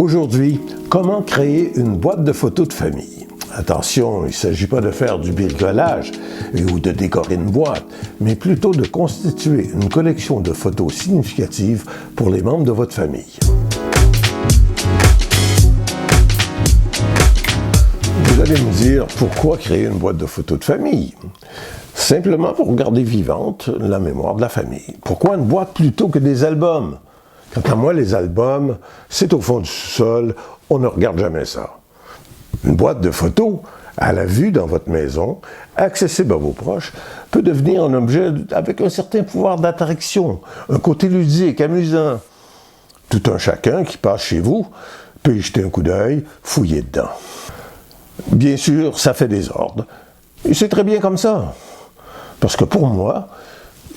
Aujourd'hui, comment créer une boîte de photos de famille? Attention, il ne s'agit pas de faire du bricolage ou de décorer une boîte, mais plutôt de constituer une collection de photos significatives pour les membres de votre famille. Vous allez me dire, pourquoi créer une boîte de photos de famille? Simplement pour garder vivante la mémoire de la famille. Pourquoi une boîte plutôt que des albums? Quant à moi, les albums, c'est au fond du sous-sol, on ne regarde jamais ça. Une boîte de photos, à la vue dans votre maison, accessible à vos proches, peut devenir un objet avec un certain pouvoir d'attraction, un côté ludique, amusant. Tout un chacun qui passe chez vous peut y jeter un coup d'œil, fouiller dedans. Bien sûr, ça fait désordre, et c'est très bien comme ça. Parce que pour moi,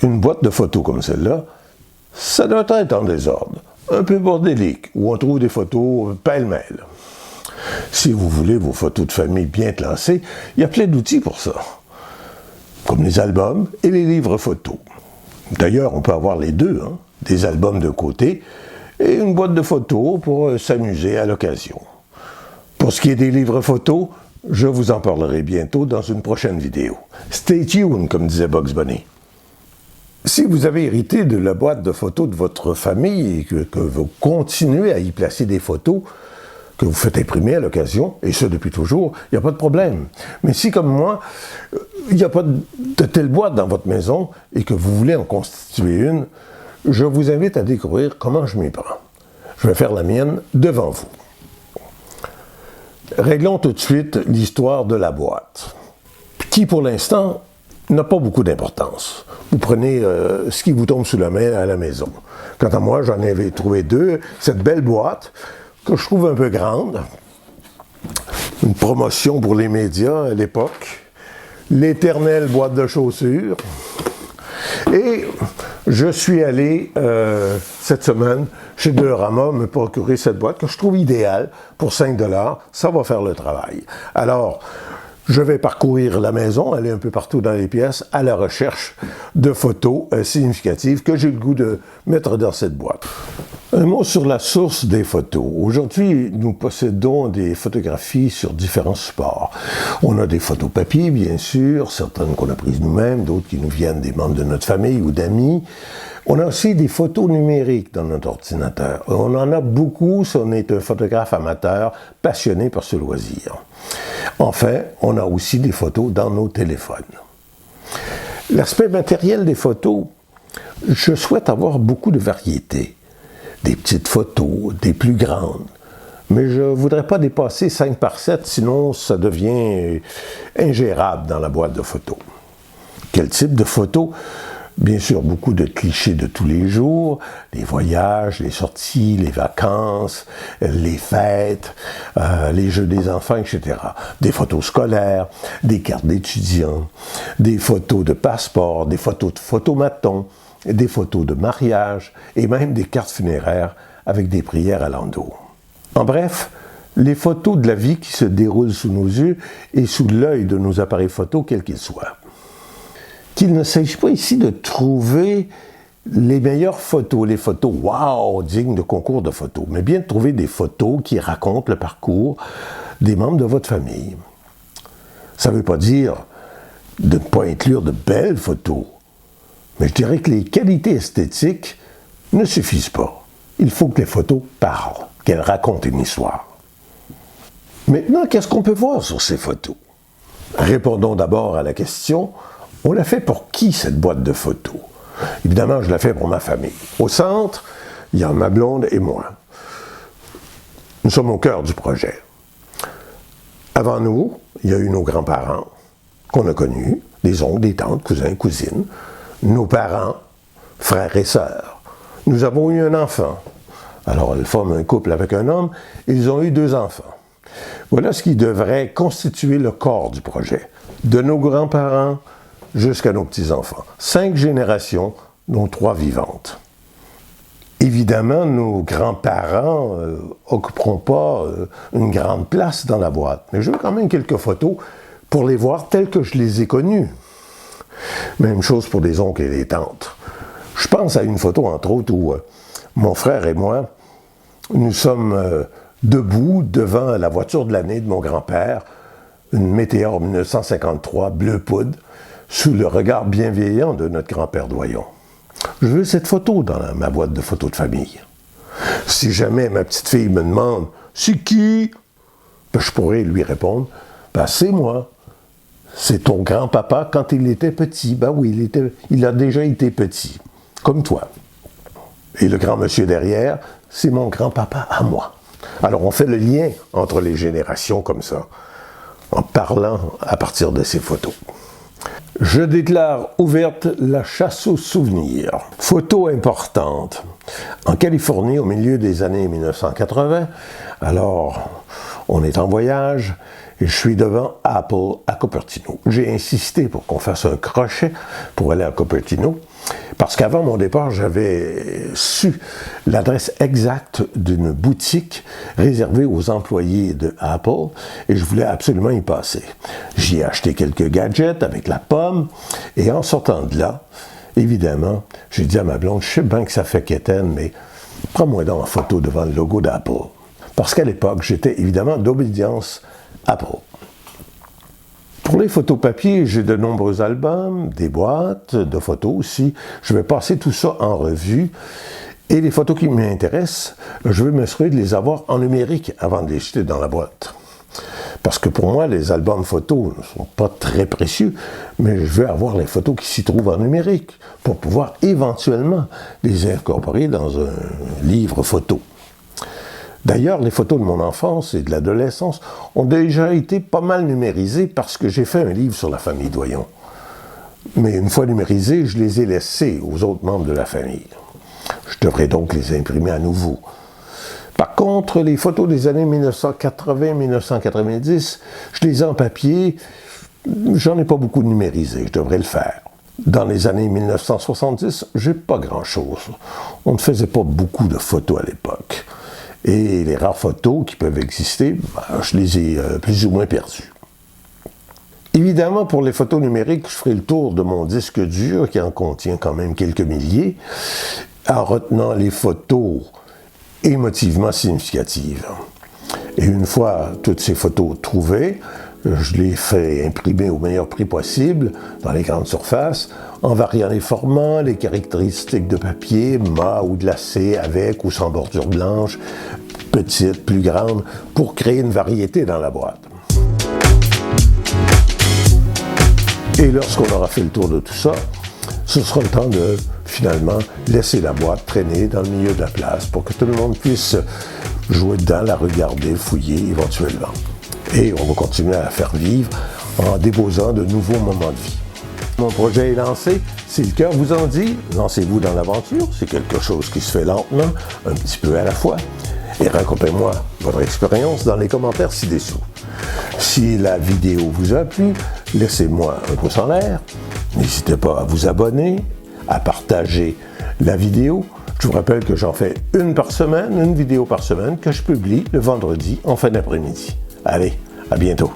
une boîte de photos comme celle-là, ça doit être en désordre, un peu bordélique, où on trouve des photos pêle-mêle. Si vous voulez vos photos de famille bien classées, il y a plein d'outils pour ça, comme les albums et les livres photos. D'ailleurs, on peut avoir les deux, des albums de côté et une boîte de photos pour s'amuser à l'occasion. Pour ce qui est des livres photos, je vous en parlerai bientôt dans une prochaine vidéo. Stay tuned, comme disait Bugs Bunny. Si vous avez hérité de la boîte de photos de votre famille et que vous continuez à y placer des photos que vous faites imprimer à l'occasion, et ce depuis toujours, il n'y a pas de problème. Mais si, comme moi, il n'y a pas de telle boîte dans votre maison et que vous voulez en constituer une, je vous invite à découvrir comment je m'y prends. Je vais faire la mienne devant vous. Réglons tout de suite l'histoire de la boîte, qui pour l'instant n'a pas beaucoup d'importance. Vous prenez ce qui vous tombe sous la main à la maison. Quant à moi, j'en avais trouvé deux. Cette belle boîte, que je trouve un peu grande, une promotion pour les médias à l'époque, l'éternelle boîte de chaussures. Et je suis allé cette semaine chez Dollarama me procurer cette boîte que je trouve idéale pour 5 $. Ça va faire le travail. Alors, je vais parcourir la maison, aller un peu partout dans les pièces à la recherche de photos significatives que j'ai le goût de mettre dans cette boîte. Un mot sur la source des photos. Aujourd'hui, nous possédons des photographies sur différents supports. On a des photos papier, bien sûr, certaines qu'on a prises nous-mêmes, d'autres qui nous viennent des membres de notre famille ou d'amis. On a aussi des photos numériques dans notre ordinateur. On en a beaucoup si on est un photographe amateur passionné par ce loisir. Enfin, on a aussi des photos dans nos téléphones. L'aspect matériel des photos, je souhaite avoir beaucoup de variété. Des petites photos, des plus grandes. Mais je ne voudrais pas dépasser 5 par 7, sinon ça devient ingérable dans la boîte de photos. Quel type de photos? Bien sûr, beaucoup de clichés de tous les jours, les voyages, les sorties, les vacances, les fêtes, les jeux des enfants, etc. Des photos scolaires, des cartes d'étudiants, des photos de passeport, des photos de photomatons, des photos de mariage et même des cartes funéraires avec des prières à l'endos. En bref, les photos de la vie qui se déroulent sous nos yeux et sous l'œil de nos appareils photos, quels qu'ils soient. Qu'il ne s'agit pas ici de trouver les meilleures photos, les photos wow, dignes de concours de photos, mais bien de trouver des photos qui racontent le parcours des membres de votre famille. Ça ne veut pas dire de ne pas inclure de belles photos, mais je dirais que les qualités esthétiques ne suffisent pas. Il faut que les photos parlent, qu'elles racontent une histoire. Maintenant, qu'est-ce qu'on peut voir sur ces photos? Répondons d'abord à la question, on l'a fait pour qui cette boîte de photos? Évidemment, je la fais pour ma famille. Au centre, il y a ma blonde et moi. Nous sommes au cœur du projet. Avant nous, il y a eu nos grands-parents qu'on a connus, des oncles, des tantes, cousins, cousines, nos parents, frères et sœurs. Nous avons eu un enfant. Alors, elle forme un couple avec un homme, et ils ont eu 2 enfants. Voilà ce qui devrait constituer le corps du projet. De nos grands-parents jusqu'à nos petits-enfants. 5 générations, dont 3 vivantes. Évidemment, nos grands-parents occuperont pas une grande place dans la boîte, mais je veux quand même quelques photos pour les voir telles que je les ai connues. Même chose pour les oncles et les tantes. Je pense à une photo, entre autres, où mon frère et moi, nous sommes debout devant la voiture de l'année de mon grand-père, une Météor 1953 bleu poudre, sous le regard bienveillant de notre grand-père Doyon. Je veux cette photo dans ma boîte de photos de famille. Si jamais ma petite fille me demande « C'est qui? » ben, je pourrais lui répondre ben, « C'est moi. C'est ton grand-papa quand il était petit. » Ben oui, il a déjà été petit, comme toi. Et le grand monsieur derrière, c'est mon grand-papa à moi. Alors on fait le lien entre les générations comme ça, en parlant à partir de ces photos. Je déclare ouverte la chasse aux souvenirs. Photo importante. En Californie, au milieu des années 1980, alors on est en voyage et je suis devant Apple à Cupertino. J'ai insisté pour qu'on fasse un crochet pour aller à Cupertino, parce qu'avant mon départ, j'avais su l'adresse exacte d'une boutique réservée aux employés de Apple et je voulais absolument y passer. J'y ai acheté quelques gadgets avec la pomme et en sortant de là, évidemment, j'ai dit à ma blonde, je sais bien que ça fait quétaine, mais prends-moi donc en photo devant le logo d'Apple. Parce qu'à l'époque, j'étais évidemment d'obédience Apple. Pour les photos papier, j'ai de nombreux albums, des boîtes de photos aussi. Je vais passer tout ça en revue. Et les photos qui m'intéressent, je vais m'assurer de les avoir en numérique avant de les jeter dans la boîte. Parce que pour moi, les albums photos ne sont pas très précieux, mais je veux avoir les photos qui s'y trouvent en numérique pour pouvoir éventuellement les incorporer dans un livre photo. D'ailleurs, les photos de mon enfance et de l'adolescence ont déjà été pas mal numérisées parce que j'ai fait un livre sur la famille Doyon. Mais une fois numérisées, je les ai laissées aux autres membres de la famille. Je devrais donc les imprimer à nouveau. Par contre, les photos des années 1980-1990, je les ai en papier, j'en ai pas beaucoup numérisé, je devrais le faire. Dans les années 1970, j'ai pas grand-chose. On ne faisait pas beaucoup de photos à l'époque. Et les rares photos qui peuvent exister, je les ai plus ou moins perdues. Évidemment, pour les photos numériques, je ferai le tour de mon disque dur, qui en contient quand même quelques milliers, en retenant les photos émotivement significatives. Et une fois toutes ces photos trouvées, je les fais imprimer au meilleur prix possible dans les grandes surfaces, en variant les formats, les caractéristiques de papier, mat ou glacé, avec ou sans bordure blanche, petite, plus grande, pour créer une variété dans la boîte. Et lorsqu'on aura fait le tour de tout ça, ce sera le temps de, finalement, laisser la boîte traîner dans le milieu de la place pour que tout le monde puisse jouer dedans, la regarder, fouiller éventuellement. Et on va continuer à la faire vivre en déposant de nouveaux moments de vie. Mon projet est lancé, si le cœur vous en dit, lancez-vous dans l'aventure, c'est quelque chose qui se fait lentement, un petit peu à la fois, et racontez-moi votre expérience dans les commentaires ci-dessous. Si la vidéo vous a plu, laissez-moi un pouce en l'air, n'hésitez pas à vous abonner, à partager la vidéo. Je vous rappelle que j'en fais une vidéo par semaine que je publie le vendredi en fin d'après-midi. Allez, à bientôt.